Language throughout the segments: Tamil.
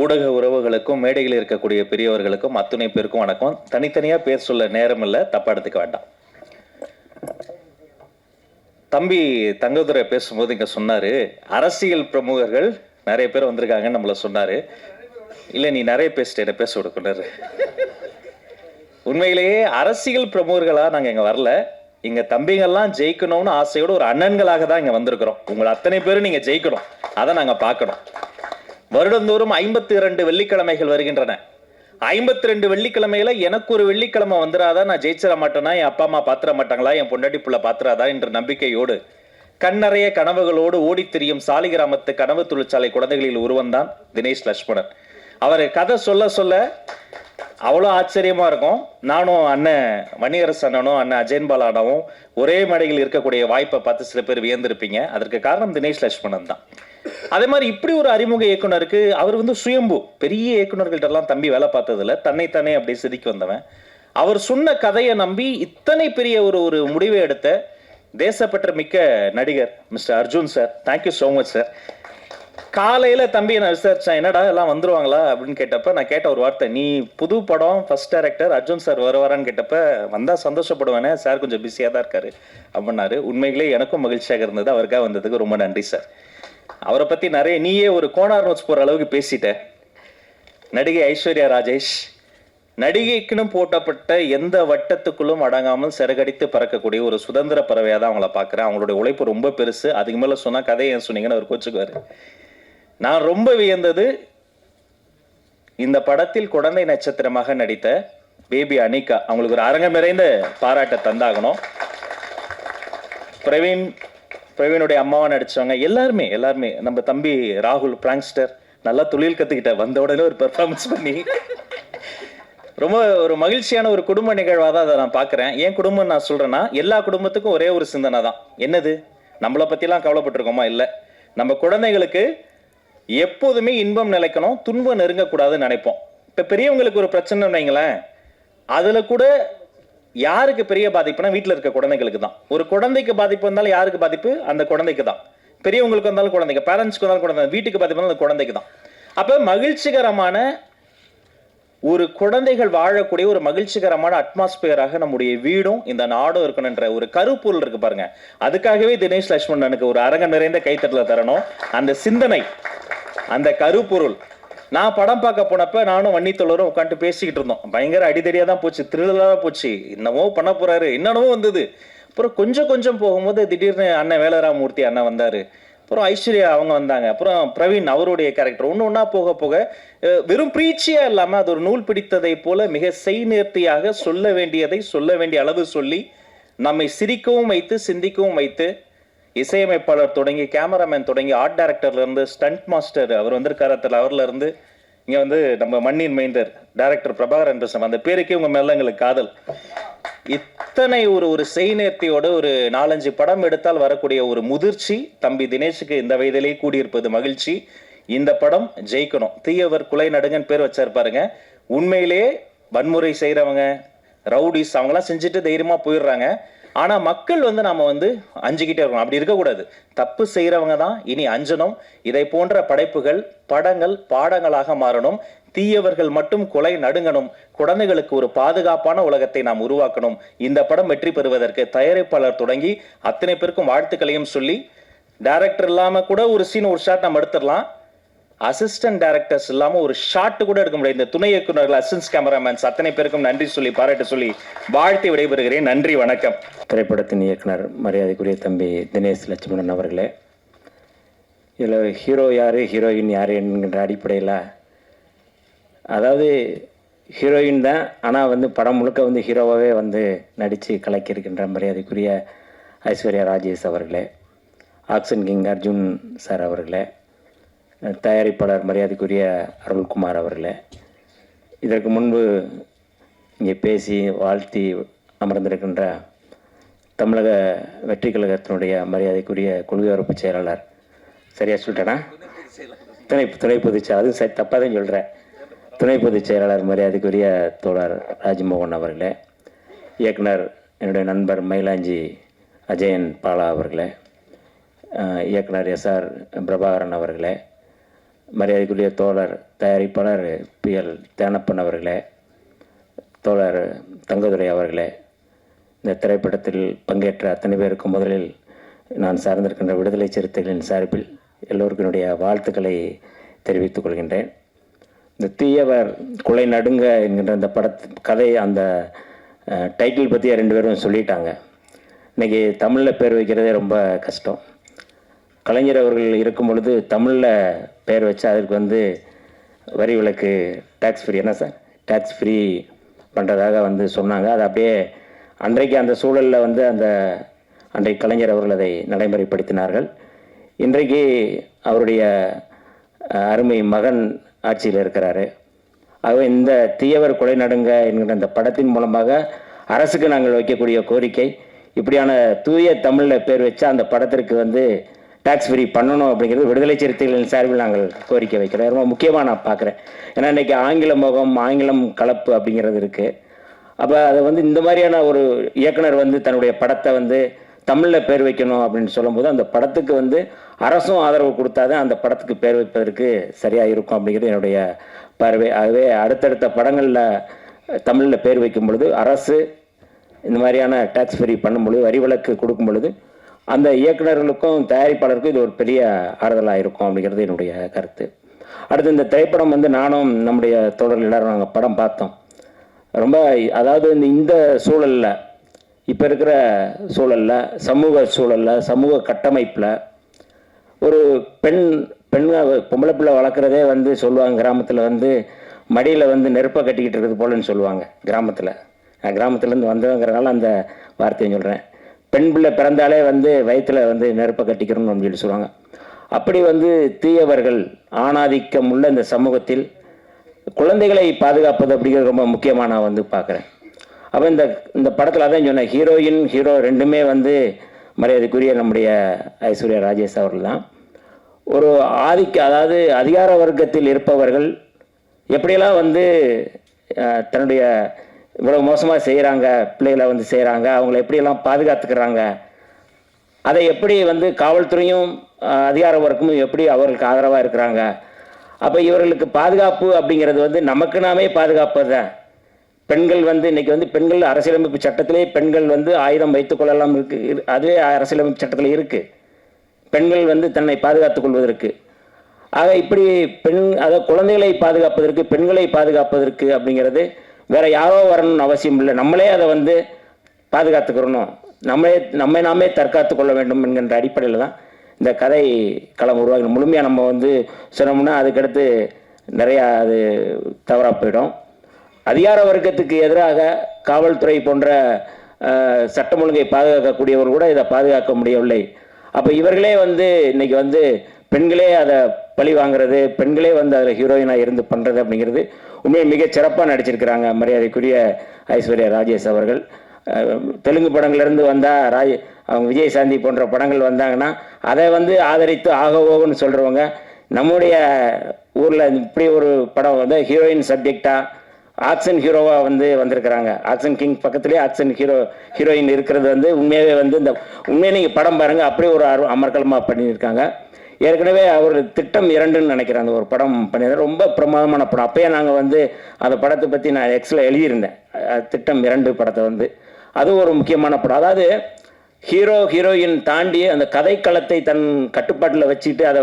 ஊடக உறவுகளுக்கும் மேடையில் இருக்கக்கூடிய பெரியவர்களுக்கும் அத்துணை பேருக்கும் வணக்கம். தனித்தனியா பேர் சொல்ல நேரம் இல்லை, தப்பா எடுத்துக்க வேண்டாம். தம்பி தங்கதுரை பேசும்போது இங்க சொன்னாரு, அரசியல் பிரமுகர்கள் நிறைய பேர் வந்திருக்காங்கன்னு நம்மள சொன்னாரு. இல்ல, நீ நிறைய பேசிட்ட, பேச கொடுக்குறாரு. உண்மையிலேயே அரசியல் பிரமுகர்களா நாங்க இங்க வரல. இங்க தம்பிங்கெல்லாம் ஜெயிக்கணும்னு ஆசையோடு ஒரு அண்ணன்களாக தான் இங்க வந்திருக்கிறோம். உங்களை அத்தனை பேரும் நீங்க ஜெயிக்கணும், அதை நாங்க பார்க்கணும். வருடந்தோறும் 52 வெள்ளிக்கிழமைகள் வருகின்றன. 52 வெள்ளிக்கிழமையில எனக்கு ஒரு வெள்ளிக்கிழமை வந்துடாதா, நான் ஜெயிச்சிட மாட்டேனா, என் அப்பா அம்மா பாத்திர மாட்டாங்களா, என் பொண்டாட்டி புள்ள பாத்திராதா என்ற நம்பிக்கையோடு கண்ணறைய கனவுகளோடு ஓடி திரியும் சாலிகிராமத்து கனவு தொழிற்சாலை குழந்தைகளில் ஒருவன் தான் தினேஷ் லட்சுமணன். அவர் கதை சொல்ல சொல்ல அவ்வளோ ஆச்சரியமா இருக்கும். நானும் அண்ணன் மணியரசு அண்ணனும் அண்ணன் அஜயன் பாலானாவும் ஒரே மேடையில் இருக்கக்கூடிய வாய்ப்பை பார்த்து சில பேர் வியந்திருப்பீங்க. அதற்கு காரணம் தினேஷ் லட்சுமணன் தான். அதே மாதிரி இப்படி ஒரு அறிமுக இயக்குனருக்கு அவர் சுயம்பு, பெரிய இயக்குனர்கள்ட்ட எல்லாம் தம்பி வேலை பார்த்ததுல தன்னைத்தானே அப்படி செதுக்கி வந்தவன். அவர் சொன்ன கதையை நம்பி இத்தனை பெரிய ஒரு முடிவை எடுத்த தேசப்பற்ற மிக்க நடிகர் mister Arjun sir, thank you so much sir. காலையில தம்பி நான் விசாரிச்சேன், என்னடா எல்லாம் வந்துருவாங்களா அப்படின்னு கேட்டப்ப நான் கேட்ட ஒரு வார்த்தை, நீ புது படம் ஃபர்ஸ்ட் டைரக்டர் அர்ஜுன் சார் வருவாரான்னு கேட்டப்ப, வந்தா சந்தோஷப்படுவேனே சார், கொஞ்சம் பிஸியா தான் இருக்காரு அப்படின்னாரு. உண்மையிலே எனக்கும் மகிழ்ச்சியாக இருந்தது. அவருக்காக வந்ததுக்கு ரொம்ப நன்றி சார். அவரை பத்தி நிறைய நீயே ஒரு கோனார் நோட்ஸ் போற அளவுக்கு பேசிட்ட. நடிகை ஐஸ்வர்யா ராஜேஷ் நடிகைக்குன்னு போட்டப்பட்ட எந்த வட்டத்துக்குள்ளும் அடங்காமல் சிறகடித்து பறக்கக்கூடிய ஒரு சுதந்திர பறவையா தான் அவங்கள பாக்குறேன். அவங்களுடைய உழைப்பு ரொம்ப பெருசு. அதுக்கு மேல சொன்னா கதையை ஏன் சொன்னீங்கன்னு அவர் கோச்சுக்குவாரு. நான் ரொம்ப வியந்தது, இந்த படத்தில் குழந்தை நட்சத்திரமாக நடித்த பேபி அனிகா. அவங்களுக்கு ஒரு அரங்கம் நிறைந்த பாராட்ட தந்தாகணும். பிரவீனுடைய அம்மாவா நடிச்சவங்க எல்லாருமே நம்ம தம்பி ராகுல் பிராங்ஸ்டர் நல்லா தொழில் கத்துக்கிட்ட, வந்த உடனே ஒரு பெர்ஃபார்மன்ஸ் பண்ணி ரொம்ப ஒரு மகிழ்ச்சியான ஒரு குடும்ப நிகழ்வாக தான் அதை நான் பார்க்குறேன். ஏன் குடும்பம் நான் சொல்றேன்னா, எல்லா குடும்பத்துக்கும் ஒரே ஒரு சிந்தனை தான். என்னது, நம்மளை பற்றிலாம் கவலைப்பட்டிருக்கோமா? இல்லை, நம்ம குழந்தைகளுக்கு எப்போதுமே இன்பம் நிலைக்கணும், துன்பம் நெருங்கக்கூடாதுன்னு நினைப்போம். இப்போ பெரியவங்களுக்கு ஒரு பிரச்சனை வைங்களேன், அதில் கூட யாருக்கு பெரிய பாதிப்புனா வீட்டில் இருக்க குழந்தைகளுக்கு தான். ஒரு குழந்தைக்கு பாதிப்பு வந்தாலும் யாருக்கு பாதிப்பு? அந்த குழந்தைக்கு தான். பெரியவங்களுக்கு வந்தாலும் குழந்தைங்க, பேரண்ட்ஸ்க்கு வந்தாலும் குழந்தை, வீட்டுக்கு பாதிப்பு வந்தாலும் அந்த குழந்தைக்கு தான். அப்போ மகிழ்ச்சிகரமான ஒரு குழந்தைகள் வாழக்கூடிய ஒரு மகிழ்ச்சிகரமான அட்மாஸ்பியராக நம்முடைய வீடும் இந்த நாடும் இருக்கணுன்ற ஒரு கருப்பொருள் இருக்கு பாருங்க. அதுக்காகவே தினேஷ் லட்சுமணனுக்கு ஒரு அரங்கம் நிறைந்த கைத்தட்டல தரணும். அந்த சிந்தனை, அந்த கருப்பொருள். நான் படம் பார்க்க போனப்ப நானும் வன்னித்தோழரும் உட்காந்து பேசிக்கிட்டு இருந்தோம். பயங்கர அடிதடியா தான் போச்சு, த்ரில்லரா போச்சு. என்னமோ பண்ண போறாரு, என்னென்னமோ வந்தது. அப்புறம் கொஞ்சம் போகும்போது திடீர்னு அண்ணன் வேலராமூர்த்தி அண்ணன் வந்தாரு. அப்புறம் ஐஸ்வர்யா அவங்க வந்தாங்க. அப்புறம் பிரவீன் அவருடைய கேரக்டர் ஒன்னா போக வெறும் பிரீச்சியா இல்லாம அது ஒரு நூல் பிடித்ததை போல மிக செய்நேர்த்தியாக சொல்ல வேண்டியதை சொல்ல வேண்டிய அளவு சொல்லி நம்மை சிரிக்கவும் வைத்து சிந்திக்கவும் வைத்து, இசையமைப்பாளர் தொடங்கி கேமராமேன் தொடங்கி ஆர்ட் டைரக்டர்ல இருந்து ஸ்டண்ட் மாஸ்டர் அவர் வந்திருக்காரத்தில், அவர்ல இருந்து இங்க நம்ம மண்ணின் மைந்தர் டைரக்டர் பிரபாகரன் பேசும், அந்த பேருக்கே உங்க மேல எங்களுக்கு காதல். இத்தனை ஒரு செய்நேர்த்தியோட ஒரு 4-5 படம் எடுத்தால் வரக்கூடிய ஒரு முதிர்ச்சி தம்பி தினேஷுக்கு இந்த வயதிலே கூடியிருப்பது மகிழ்ச்சி. இந்த படம் ஜெயிக்கணும். தீயவர் குலை நடுங்கன்னு பேர் வச்சிருப்பாருங்க. உண்மையிலேயே வன்முறை செய்யறவங்க, ரவுடிஸ் அவங்களாம் செஞ்சுட்டு தைரியமா போயிடுறாங்க. ஆனா மக்கள் நாம அஞ்சுக்கிட்டே இருக்கணும். அப்படி இருக்கக்கூடாது. தப்பு செய்யறவங்க தான் இனி அஞ்சணும். இதை போன்ற படைப்புகள், படங்கள் பாடங்களாக மாறணும். தீயவர்கள் மட்டும் கொலை நடுங்கணும். குழந்தைகளுக்கு ஒரு பாதுகாப்பான உலகத்தை நாம் உருவாக்கணும். இந்த படம் வெற்றி பெறுவதற்கு தயாரிப்பாளர் தொடங்கி அத்தனை பேருக்கும் வாழ்த்துக்களையும் சொல்லி, டைரக்டர் இல்லாம கூட ஒரு சீன் ஒரு ஷாட் நம்ம எடுத்துடலாம். அசிஸ்டன்ட் டைரக்டர்ஸ் இல்லாம ஒரு ஷாட் கூட எடுக்க முடியாது. இந்த துணை இயக்குநர்கள், அசிஸ்டன்ட் கேமராமேன்ஸ் அத்தனை பேருக்கும் நன்றி சொல்லி பாராட்ட சொல்லி வாழ்த்தி விடைபெறுகிறேன். நன்றி, வணக்கம். திரைப்படத்தின் இயக்குனர் மரியாதைக்குரிய தம்பி தினேஷ் லட்சுமணன் அவர்களே, இதில் ஹீரோ யாரு ஹீரோயின் யாரு என்கின்ற அடிப்படையில், அதாவது ஹீரோயின் தான், ஆனால் படம் முழுக்க ஹீரோவாகவே நடித்து கலக்கியிருக்கின்ற மரியாதைக்குரிய ஐஸ்வர்யா ராஜேஷ் அவர்களே, ஆக்ஷன் கிங் அர்ஜுன் சார் அவர்களே, தயாரிப்பாளர் மரியாதைக்குரிய அருள்குமார் அவர்களே, இதற்கு முன்பு இங்கே பேசி வாழ்த்தி அமர்ந்திருக்கின்ற தமிழக வெற்றி கழகத்தினுடைய மரியாதைக்குரிய கொள்கையரப்பு செயலாளர், சரியா சொல்லிட்டேனா? துணை பொதுச் செயலாளர், அது சரி தப்பாக தான் சொல்கிறேன். துணை பொதுச் செயலாளர் மரியாதைக்குரிய தோழர் ராஜ்மோகன் அவர்களே, இயக்குனர் என்னுடைய நண்பர் மயிலாஞ்சி அஜயன் பாலா அவர்களே, இயக்குனர் SR பிரபாகரன் அவர்களே, மரியாதைக்குரிய தோழர் தயாரிப்பாளர் PL தேனப்பன் அவர்களே, தோழர் தங்கதுரை அவர்களே, இந்த திரைப்படத்தில் பங்கேற்ற அத்தனை பேருக்கும் முதலில் நான் சார்ந்திருக்கின்ற விடுதலை சிறுத்தைகளின் சார்பில் எல்லோருக்கும் என்னுடைய வாழ்த்துக்களை தெரிவித்துக் கொள்கின்றேன். இந்த தீயவர் குலை நடுங்க என்கின்ற அந்த கதை, அந்த டைட்டில் பற்றி 2 பேரும் சொல்லிட்டாங்க. இன்றைக்கி தமிழில் பேர் வைக்கிறதே ரொம்ப கஷ்டம். கலைஞர் அவர்கள் இருக்கும் பொழுது தமிழில் பேர் வச்சா அதுக்கு வரி விலக்கு டேக்ஸ் ஃப்ரீ, என்ன சார், டேக்ஸ் ஃப்ரீ பண்ணுறதாக சொன்னாங்க. அது அப்படியே அன்றைக்கு அந்த சூழலில் அந்த அன்றைக்கு கலைஞர் அவர்கள் அதை நடைமுறைப்படுத்தினார்கள். இன்றைக்கு அவருடைய அருமை மகன் ஆட்சியில் இருக்கிறாரு. ஆகவே இந்த தீயவர் கொலை நடுங்க என்கிற அந்த படத்தின் மூலமாக அரசுக்கு நாங்கள் வைக்கக்கூடிய கோரிக்கை, இப்படியான தூய தமிழில் பேர் வச்சா அந்த படத்திற்கு டேக்ஸ் ஃப்ரீ பண்ணணும் அப்படிங்கிறது விடுதலை சிறுத்தைகளின் சார்பில் நாங்கள் கோரிக்கை வைக்கிறோம். ரொம்ப முக்கியமாக நான் பார்க்குறேன். ஏன்னா இன்றைக்கி ஆங்கில முகம், ஆங்கிலம் கலப்பு அப்படிங்கிறது இருக்குது. அப்போ அதை இந்த மாதிரியான ஒரு இயக்குனர் தன்னுடைய படத்தை தமிழில் பேர் வைக்கணும் அப்படின்னு சொல்லும்போது அந்த படத்துக்கு அரசும் ஆதரவு கொடுத்தாதான் அந்த படத்துக்கு பேர் வைப்பதற்கு சரியாக இருக்கும் அப்படிங்கிறது என்னுடைய பார்வை. ஆகவே அடுத்தடுத்த படங்களில் தமிழில் பேர் வைக்கும் பொழுது அரசு இந்த மாதிரியான டேக்ஸ் ஃப்ரீ பண்ணும் பொழுது, வரி விலக்கு கொடுக்கும் பொழுது அந்த இயக்குநர்களுக்கும் தயாரிப்பாளருக்கும் இது ஒரு பெரிய ஆறுதலாக இருக்கும் அப்படிங்கிறது என்னுடைய கருத்து. அடுத்து இந்த திரைப்படம் நானும் நம்முடைய தோழர்கள் எல்லாரும் நாங்கள் படம் பார்த்தோம். ரொம்ப அதாவது இந்த சூழலில், இப்போ இருக்கிற சூழலில், சமூக சூழலில், சமூக கட்டமைப்பில் ஒரு பொம்பளை பிள்ளை வளர்க்குறதே சொல்லுவாங்க கிராமத்தில் மடியில் நெருப்பை கட்டிக்கிட்டு இருக்குது போலன்னு சொல்லுவாங்க கிராமத்தில். நான் கிராமத்துலேருந்து வந்தவங்கிறனால அந்த வார்த்தையை சொல்கிறேன். பெண் பிள்ளை பிறந்தாலே வயிற்றில் நெருப்பை கட்டிக்கிறோம்னு அப்படின்னு சொல்லுவாங்க. அப்படி தீயவர்கள் ஆணாதிக்கம் உள்ள இந்த சமூகத்தில் குழந்தைகளை பாதுகாப்பது அப்படிங்கிறது ரொம்ப முக்கியமாக நான் பார்க்குறேன். அப்போ இந்த படத்தில் அதான் சொன்னேன், ஹீரோயின் ஹீரோ ரெண்டுமே மரியாதைக்குரிய நம்முடைய ஐஸ்வர்யா ராஜேஷ் அவர்கள் தான். ஒரு அதாவது அதிகார வர்க்கத்தில் இருப்பவர்கள் எப்படியெல்லாம் தன்னுடைய இவ்வளோ மோசமாக செய்கிறாங்க, பிள்ளைகளை செய்கிறாங்க, அவங்கள எப்படியெல்லாம் பாதுகாத்துக்கிறாங்க, அதை எப்படி காவல்துறையும் அதிகார வர்க்கமும் எப்படி அவர்களுக்கு ஆதரவாக இருக்கிறாங்க. அப்போ இவர்களுக்கு பாதுகாப்பு அப்படிங்கிறது நமக்கு நாமே பாதுகாப்பு தான். பெண்கள் இன்னைக்கு பெண்கள் அரசியலமைப்பு சட்டத்திலே பெண்கள் ஆயுதம் வைத்துக் கொள்ளலாம் இருக்கு. அதுவே அரசியலமைப்பு சட்டத்தில் இருக்குது, பெண்கள் தன்னை பாதுகாத்துக் கொள்வதற்கு. ஆக இப்படி அதாவது குழந்தைகளை பாதுகாப்பதற்கு, பெண்களை பாதுகாப்பதற்கு அப்படிங்கிறது வேற யாரோ வரணும்னு அவசியம் இல்லை. நம்மளே அதை பாதுகாத்துக்கிறணும், நம்மை நாமே தற்காத்து கொள்ள வேண்டும் என்கின்ற அடிப்படையில் தான் இந்த கதை களம் உருவாகி முழுமையாக நம்ம சொன்னோம்னா அதுக்கடுத்து நிறையா அது தவறாக போயிடும். அதிகார வர்க்கத்துக்கு எதிராக காவல்துறை போன்ற சட்டம் ஒழுங்கை பாதுகாக்கக்கூடியவர் கூட இதை பாதுகாக்க முடியவில்லை. அப்போ இவர்களே இன்னைக்கு பெண்களே அதை பழி வாங்குறது, பெண்களே அதில் ஹீரோயினாக இருந்து பண்ணுறது அப்படிங்கிறது உண்மையை மிக சிறப்பாக நடிச்சிருக்கிறாங்க மரியாதைக்குரிய ஐஸ்வர்யா ராஜேஷ் அவர்கள். தெலுங்கு படங்கள்லேருந்து வந்தால் அவங்க விஜயசாந்தி போன்ற படங்கள் வந்தாங்கன்னா அதை ஆதரித்து ஆகவோன்னு சொல்கிறவங்க நம்முடைய ஊரில் இப்படி ஒரு படம் ஹீரோயின் சப்ஜெக்டாக ஆக்ஷன் ஹீரோவாக வந்திருக்கிறாங்க. ஆக்ஷன் கிங் பக்கத்துலேயே ஆக்ஷன் ஹீரோயின் இருக்கிறது உண்மையாகவே இந்த உண்மையை நீங்கள் படம் பாருங்கள், அப்படியே ஒரு அமர்க்கலமாக பண்ணியிருக்காங்க. ஏற்கனவே அவர் திட்டம் 2ன்னு நினைக்கிறேன் அந்த ஒரு படம் பண்ணியிருந்தேன், ரொம்ப பிரமாதமான படம். அப்போயே நாங்கள் அந்த படத்தை பற்றி நான் எக்ஸில் எழுதியிருந்தேன். திட்டம் 2 படத்தை அது ஒரு முக்கியமான படம். அதாவது ஹீரோ ஹீரோயின் தாண்டி அந்த கதைக்களத்தை தன் கட்டுப்பாட்டில் வச்சுட்டு அதை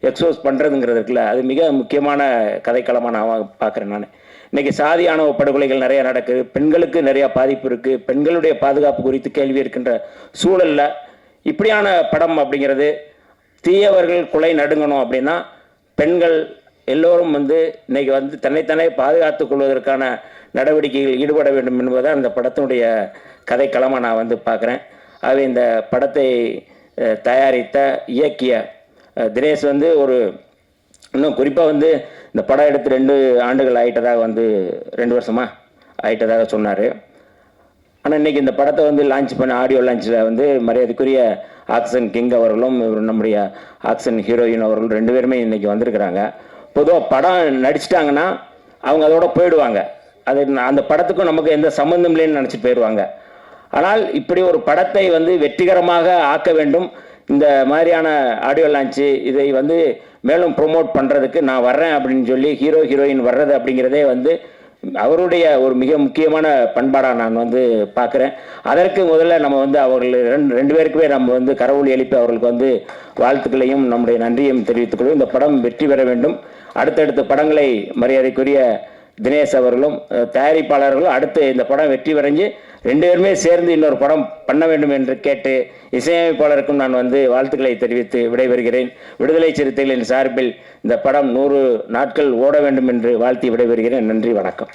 எக்ஸ்போஸ் பண்ணுறதுங்கிறது இருக்குல்ல, அது மிக முக்கியமான கதைக்களமாக நான் பார்க்குறேன். நான் இன்றைக்கி சாதி ஆணவ படுகொலைகள் நிறையா நடக்குது, பெண்களுக்கு நிறையா பாதிப்பு இருக்குது, பெண்களுடைய பாதுகாப்பு குறித்து கேள்வி இருக்கின்ற சூழலில் இப்படியான படம் அப்படிங்கிறது தீயவர்கள் குலை நடுங்கணும் அப்படின்னா பெண்கள் எல்லோரும் இன்னைக்கு தன்னைத்தானே பாதுகாத்துக் கொள்வதற்கான நடவடிக்கைகள் ஈடுபட வேண்டும் என்பதை அந்த படத்தினுடைய கதைக்களமாக நான் பார்க்குறேன். ஆகவே இந்த படத்தை தயாரித்த இயக்கிய தினேஷ் ஒரு இன்னும் குறிப்பாக இந்த படம் எடுத்து 2 ஆண்டுகள் ஆகிட்டதாக 2 வருஷமாக ஆகிட்டதாக சொன்னார். ஆனால் இன்றைக்கி இந்த படத்தை லான்ச் பண்ண ஆடியோ லான்ச்சில் மரியாதைக்குரிய ஆக்ஷன் கிங் அவர்களும் நம்முடைய ஆக்ஷன் ஹீரோயின் அவர்களும் 2 பேருமே இன்றைக்கி வந்திருக்கிறாங்க. பொதுவாக படம் நடிச்சிட்டாங்கன்னா அவங்க அதோட போயிடுவாங்க, அது அந்த படத்துக்கும் நமக்கு எந்த சம்மந்தம் இல்லைன்னு நினச்சி போயிடுவாங்க. ஆனால் இப்படி ஒரு படத்தை வெற்றிகரமாக ஆக்க வேண்டும், இந்த மாதிரியான ஆடியோ லான்ச்சு இதை வந்து மேலும் ப்ரொமோட் பண்ணுறதுக்கு நான் வர்றேன் அப்படின்னு சொல்லி ஹீரோ ஹீரோயின் வர்றது அப்படிங்கிறதே வந்து அவருடைய ஒரு மிக முக்கியமான பண்பாடாக நான் வந்து பார்க்குறேன். அதற்கு முதல்ல நம்ம வந்து அவர்கள் ரெண்டு பேருக்குமே நம்ம வந்து கரவொலி எழுப்பி அவர்களுக்கு வந்து வாழ்த்துக்களையும் நம்முடைய நன்றியையும் தெரிவித்துக்கொள்வோம். இந்த படம் வெற்றி பெற வேண்டும். அடுத்தடுத்த படங்களை மரியாதைக்குரிய தினேஷ் அவர்களும் தயாரிப்பாளர்களும் அடுத்து இந்த படம் வெற்றி பெறஞ்சு ரெண்டு பேருமே சேர்ந்து இன்னொரு படம் பண்ண வேண்டும் என்று கேட்டு இசையமைப்பாளருக்கும் நான் வந்து வாழ்த்துக்களை தெரிவித்து விடைபெறுகிறேன். விடுதலை சிறுத்தைகளின் சார்பில் இந்த படம் 100 நாட்கள் ஓட வேண்டும் என்று வாழ்த்தி விடைபெறுகிறேன். நன்றி, வணக்கம்.